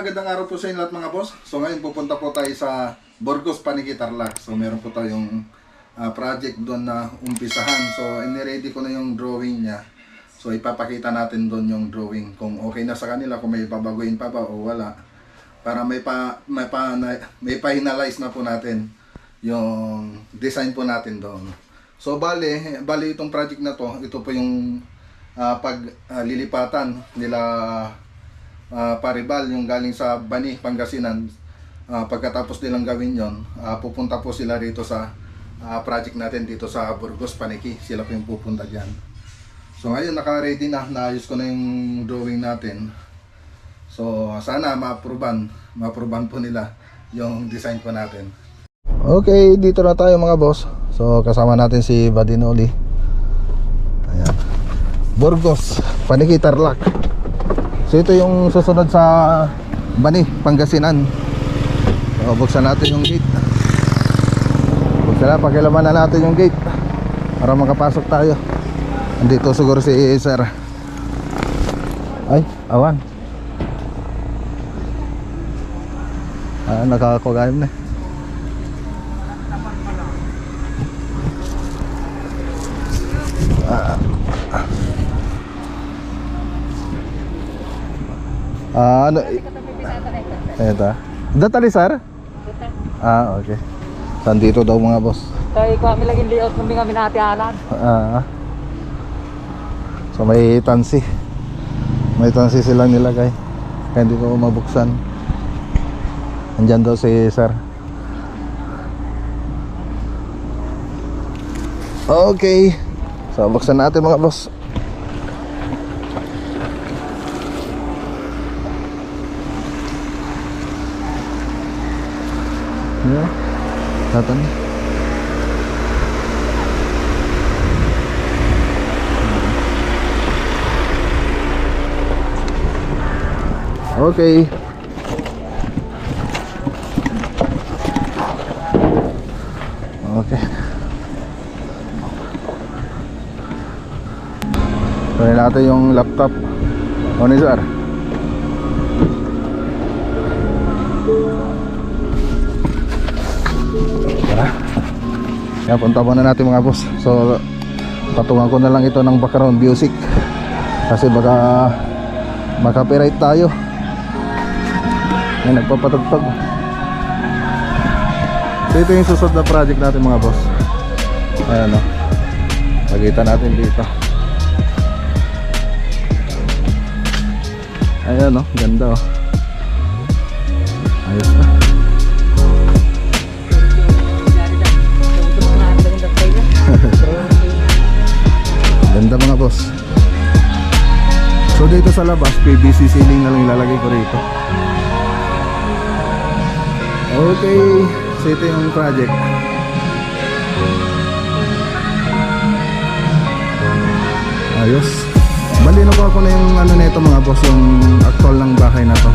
magandang araw po sa inyo lahat mga boss. So ngayon pupunta po tayo sa Burgos, Paniqui, Tarlac. So meron po tayong project doon na umpisahan. So iniready ko na yung drawing niya. So ipapakita natin doon yung drawing kung okay na sa kanila, kung may babaguhin pa ba o wala. Para may pa-finalize na po natin yung design po natin doon. So bali itong project na to, ito po yung paglilipatan nila Paribal, yung galing sa Bani, Pangasinan. Pagkatapos nilang gawin yon, pupunta po sila rito sa project natin dito sa Burgos, Paniqui. Sila po yung pupunta dyan. So ngayon naka-ready na, naayos ko na yung drawing natin. So sana ma-approvean po nila yung design po natin. Okay, dito na tayo mga boss. So kasama natin si Badinoli. Ayan. Burgos, Paniqui, Tarlac. So ito yung susunod sa Bani, Pangasinan. So buksan natin yung gate. Pakilaman na natin yung gate para makapasok tayo. Andito siguro si sir. Ay, awan. Nakakagayam na. Ano? Ito. Datali sir? Okay. Sandito daw mga boss. Kaya kami laging layout ng kami natianan. So may tansi. May tansi silang nilagay. Kaya hindi ko mabuksan. Andyan daw si sir. Okay. So buksan natin mga boss. Yeah. Tatan. Okay. Okay. Kunin natin yung laptop. Kunin sir. Yan, punta muna natin mga boss. So patungan ko na lang ito ng background music kasi baka makapiright tayo. Yan, nagpapatugtog. So ito yung susunod na project natin mga boss. Ayan o, pagkita natin dito. Ayan o, ganda o. Ayos na. Ganda mga boss. So dito sa labas, PVC ceiling na lang ilalagay ko rito. Okay, so ito yung project. Ayos. Bali na ko na yung ano nito mga boss, yung actual ng bahay na to.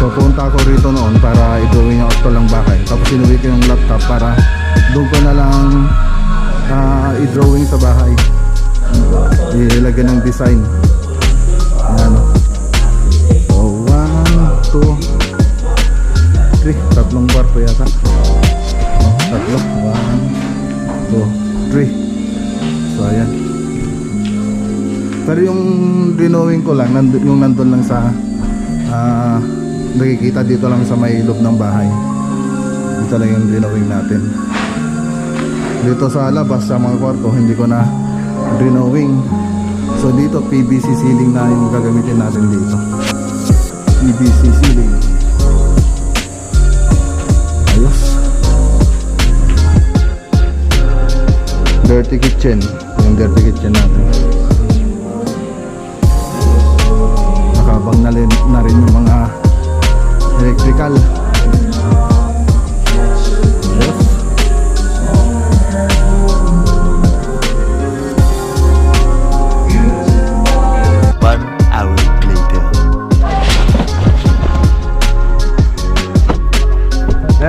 So punta ako rito noon para i-drawing yung actual ng bahay. Tapos inuwi ko yung laptop para doon ko na lang i-drawing sa bahay. Ilagyan ng design. Ayan. So 1, 2, 3. Tatlong kwarto yata. Tatlo. 1, 2, 3. So ayan. Pero yung drawing ko lang yung nandun lang sa nakikita dito lang sa may loob ng bahay. Dito lang yung drawing natin. Dito sa labas sa mga kwarto hindi ko na drawing. So dito PVC ceiling na yung gagamitin natin dito. PVC ceiling. Ayos. Dirty kitchen. Yung dirty kitchen natin. Nakabang na rin yung mga electrical.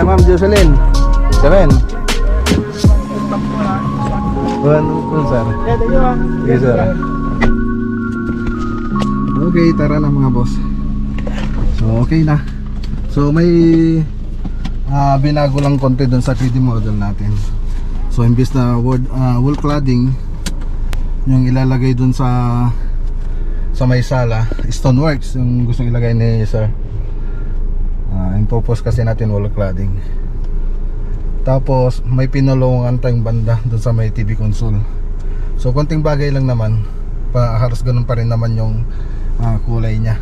Ma'am Jocelyn, Karen. Sir. Yes, sir. Okay, tara na mga boss. So okay na. So may binago lang konti dun sa 3D model natin. So imbis na wall cladding yung ilalagay dun sa may sala, stoneworks yung gusto ilagay ni sir. Yung purpose kasi natin wall cladding. Tapos may pinulungan tayong banda dun sa may TV console. So konting bagay lang naman, halos ganun pa rin naman yung kulay niya,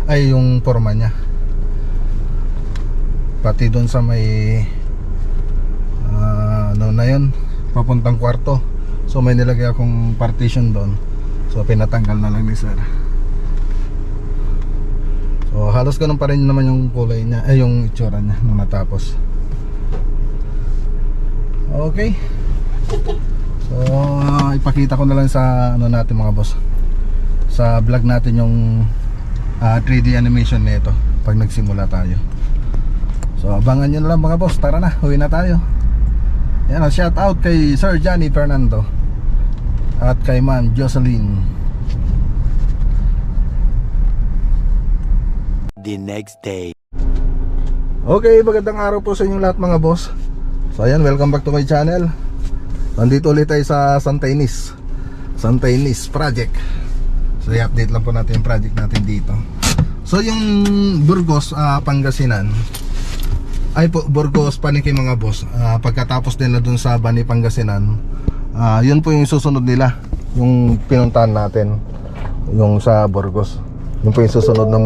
ay yung forma niya. Pati dun sa may ano na yun, papuntang kwarto. So may nilagay akong partition doon. So pinatanggal na lang ni sir. So halos ganun pa rin naman yung kulay niya, ay yung itsura niya nung natapos. Okay. So ipakita ko na lang sa ano natin mga boss, sa vlog natin yung 3D animation nito pag nagsimula tayo. So abangan nyo na lang mga boss. Tara na, uwi na tayo. Yan, shout out kay Sir Johnny Fernando at kay Ma'am Jocelyn. The next day. Okay, magandang araw po sa inyong lahat mga boss. So ayan, welcome back to my channel. Nandito ulit tayo sa Santa Ynez project. So i-update lang po natin yung project natin dito. So yung Burgos, Pangasinan, ay po, Burgos Paniki mga boss, pagkatapos nila dun sa Bani Pangasinan, yun po yung susunod nila, yung pinuntahan natin, yung sa Burgos. Yun po yung susunod ng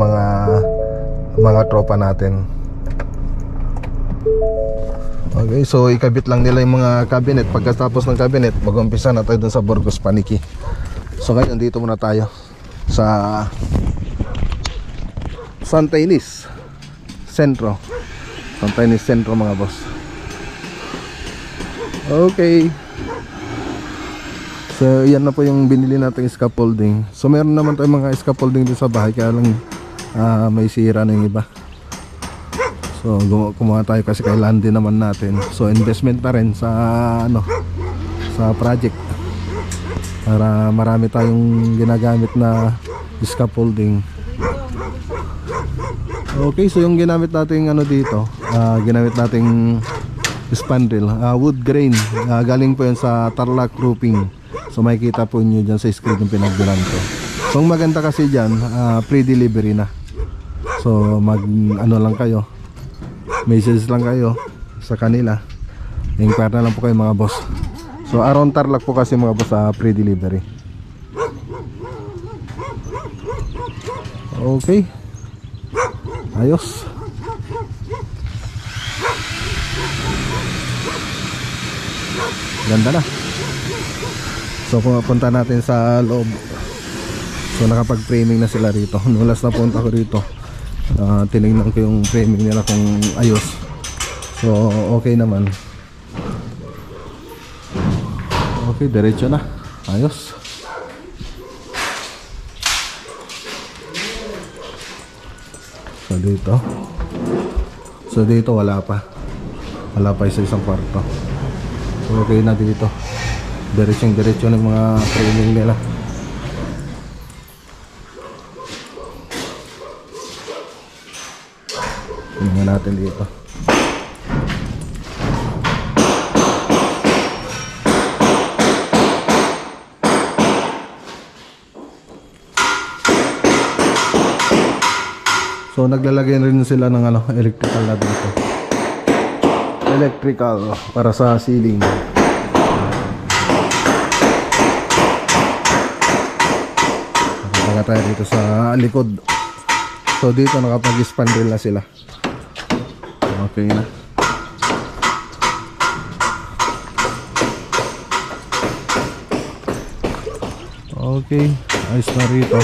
mga tropa natin. Okay, so ikabit lang nila yung mga cabinet. Pagkatapos ng cabinet, mag-umpisa na tayo dun sa Burgos Paniki. So ngayon, dito muna tayo sa Santa Ynez Sentro. Santa Ynez Sentro mga boss. Okay. So yan na po yung binili nating scaffolding. So meron naman tayong mga scaffolding din sa bahay, kaya lang may sira na yung iba. So kumuha tayo kasi kailangan din naman natin. So investment na rin sa sa project, para marami tayong ginagamit na scaffolding. Okay, so yung ginamit nating dito, ginamit nating spandrel, wood grain, galing po yan sa Tarlac Roofing. So makikita po nyo dyan sa screen yung pinagbilan ko. So ang maganda kasi dyan, pre-delivery na. So lang kayo, message lang kayo sa kanila, inquire na lang po kayo mga boss. So around Tarlac po kasi mga boss, pre-delivery. Okay, ayos. Ganda na. So pupunta natin sa loob. So nakapag-framing na sila rito. Nung last na punta ko rito, tinignan ko yung framing nila kung ayos. So okay naman. Okay, diretso na. Ayos. So dito wala pa isa isang kwarto. So okay na dito, diretso ng mga framing nila. Tingnan natin dito. So naglalagay rin sila ng electrical na dito. Electrical para sa ceiling. Punta tayo dito sa likod. So dito nakapag-spandrel na sila. Okay na. Okay, ayos na rito.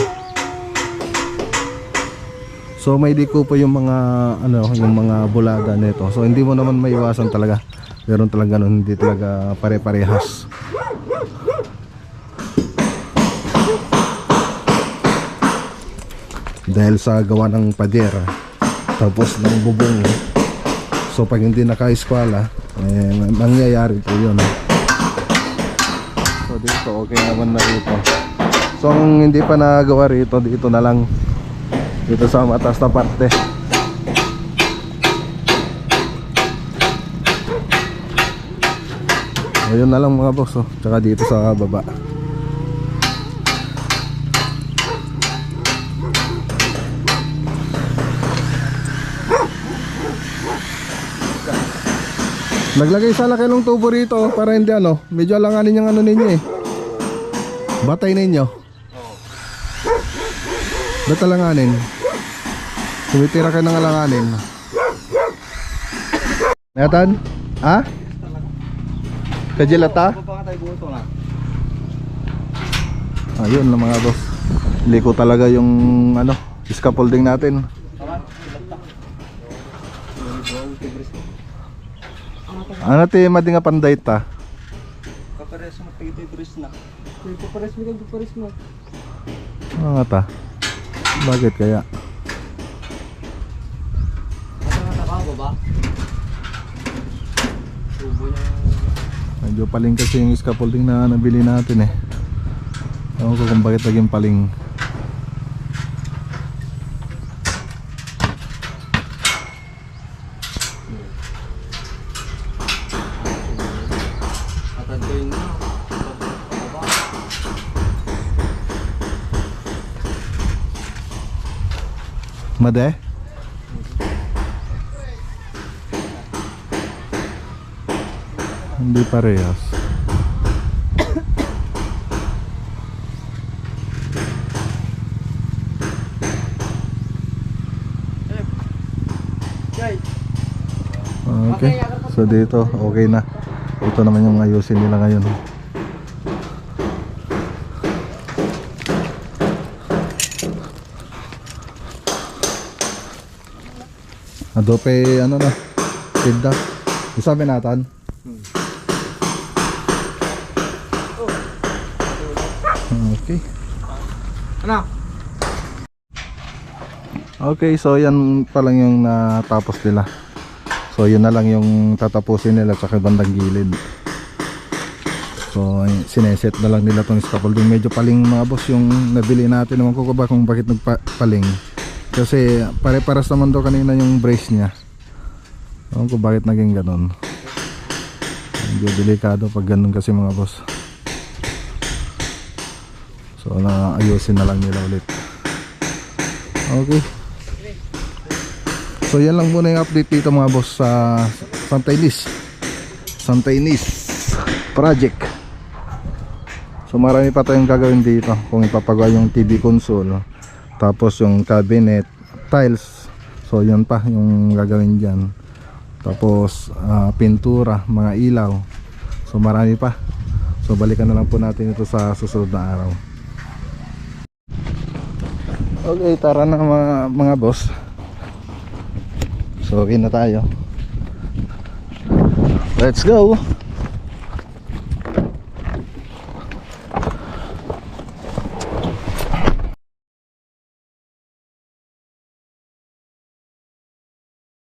So may diko po yung mga yung mga bulada nito. So hindi mo naman maiwasan talaga. Meron talaga ganun, hindi talaga pare-parehas. Dahil sa gawa ng pader, tapos ng bubong. So pag hindi naka-eskwala, mangyayari po yun. So dito okay naman na rito. So ang hindi pa nagawa rito, dito na lang, dito sa mataas na parte. Ayun na lang mga boss, oh. Tsaka dito sa baba. Naglagay sana kayo ng tubo rito para hindi ano, medyo alanganin yung ano ninyo eh. Batay ninyo. Ba't alanganin? Tumitira kayo ng alanganin. Natan? Ha? Kajilata? Ayun lang mga boss. Liko talaga yung ano, scaffolding natin. Ano ti madi nga panday ta? Kapares mo pagkitibris na. Kapares mo kapares mo. Ano nga ta? Bakit kaya? Nakakaba ba? Tubo niya. Medyo paling kasi yung scaffolding na nabili natin eh. Ewan ko kung bakit naging paling. Tatantuin na. Made? Hindi parehas. Okay. So dito okay na. Ito naman yung ayusin nila ngayon. Adope ano na? Feedback. Sabi natin. Okay. Ano? Okay, so yan pa lang yung natapos nila. So yun na lang yung tatapusin nila tsaka bandang gilid. So sineset na lang nila tong scaffolding. Medyo paling mga boss yung nabili natin. Naman ko ba kung bakit nagpaling. Kasi pare-paras naman daw kanina yung brace niya. Naman ko bakit naging ganon. Medyo delikado pag ganon kasi mga boss. So ayusin na lang nila ulit. Okay. So yan lang muna yung update dito mga boss sa Santa Ynez project. So marami pa tayong gagawin dito. Kung ipapagawa yung TV console, tapos yung cabinet, tiles. So yun pa yung gagawin dyan. Tapos pintura, mga ilaw. So marami pa. So balikan na lang po natin ito sa susunod na araw. Okay, tara na mga boss. So okay na tayo. Let's go.